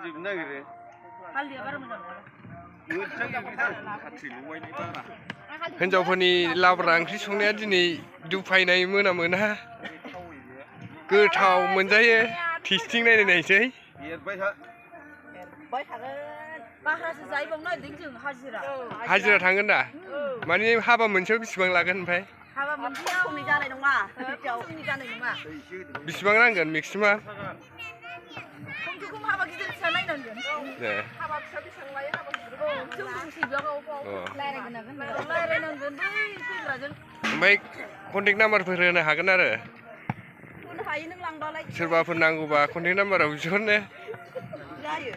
जोबनो नागिरो हालदैया बारा मोजां नङा हिनजावफोरनि लाब्रा ओंख्रि संनाया दिनै दुफायनाय मोनामोना गोथाव मोनजायो टेस्टिं नायनायसै एरबाय था बाह्रासो जाहैबावनो नागिरदों जों हाजिरा थांगोन दा माने हाबा मोनसेयाव बेसेबां लागोन ओमफ्राय हाबा मोनसेयाव फुंनि जानाय नङा फुंनि जानाय नङा बेसेबां नांगोन मेक्सिमाम खमसे खम हाबा गिदिर फिसा नायनांगोन हाबा फिसा बेसेबां लायो हाबा गिदिर जों रायलायनांगोन बै फैग्राजों ओमफ्राय कन्टेक्ट नाम्बारफोर होनो हागोन आरो होनो हायो नों लांबालाय सोरबाफोर नांगौबा कन्टेक्ट नाम्बाराव बिहरनो जायो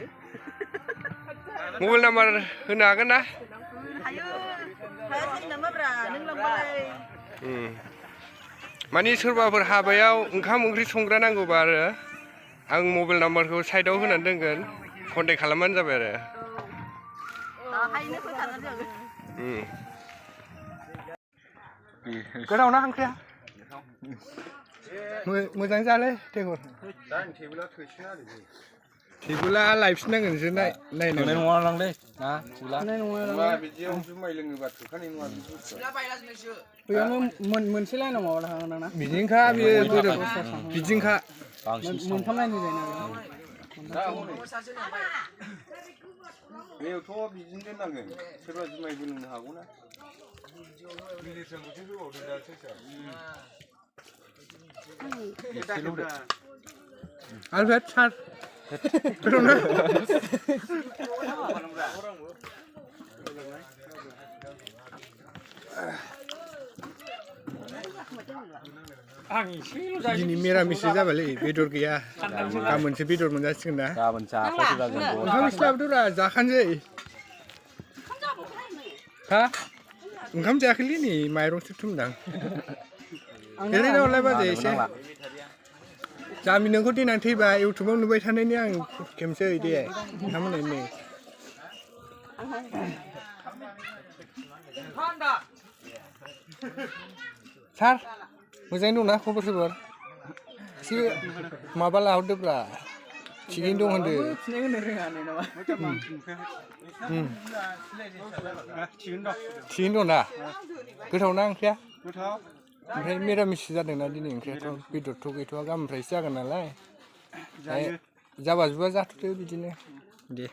मबाइल नाम्बार होनो हागोन ना हायो हायासै नामाब्रा नों लांबालाय माने सोरबाफोर हाबायाव ओंखाम ओंख्रि संग्रा नांगौबा आरो आं मबाइल नाम्बारखौ साइडआव होनानै दोनगोन कन्टेक्ट खालामबानो जाबाय आरो गोथाव ना ओंख्रिया मोजां जालै टेबोला लायफिननांगोनसो नायनाय नङा लांलै ना नङा बिदियाव जुमाय लोङोबा थोखानाय नङा बेयावनो मोनसे लाइनाव माबा थांगोन ना बिदिनोखा बेयो बिदिनोखा मोनथाम लाइन बेयावथ' बिदिनो दोननांगोन सोरबा जुमायबो लोंनो हागौ ना Alfred, सार दिनै मिरामिस जाबायलै बेदर गैया गाबोनसो बेदर मोनजासिगोन ना गाबोन जाखांसै ओंखाम एसे लाबोदोब्रा जाखानोसै हा ओंखाम जायाखैलै नै माइरंसो थुमदां ओरैनो हरलाय बाजै एसे जामि नोंखौ देनां थैबा इउटुबाव नुबाय थानायनि आं खेमसै दे नोंथांमोननो नै सार मोजाङै दंना खबर सबर एसे माबा लाहरदोब्रा थिगैनो दं होनदो थिगैनो दं दा गोथाव ना ओंख्रिया ओमफ्राय मिरामिस जादोंना दिनै ओंख्रियाथ' बेदरथ' गैथ'वा गाबोननिफ्रायसो जागोन नालाय जाबा जुबा जाथ'दो बिदिनो दे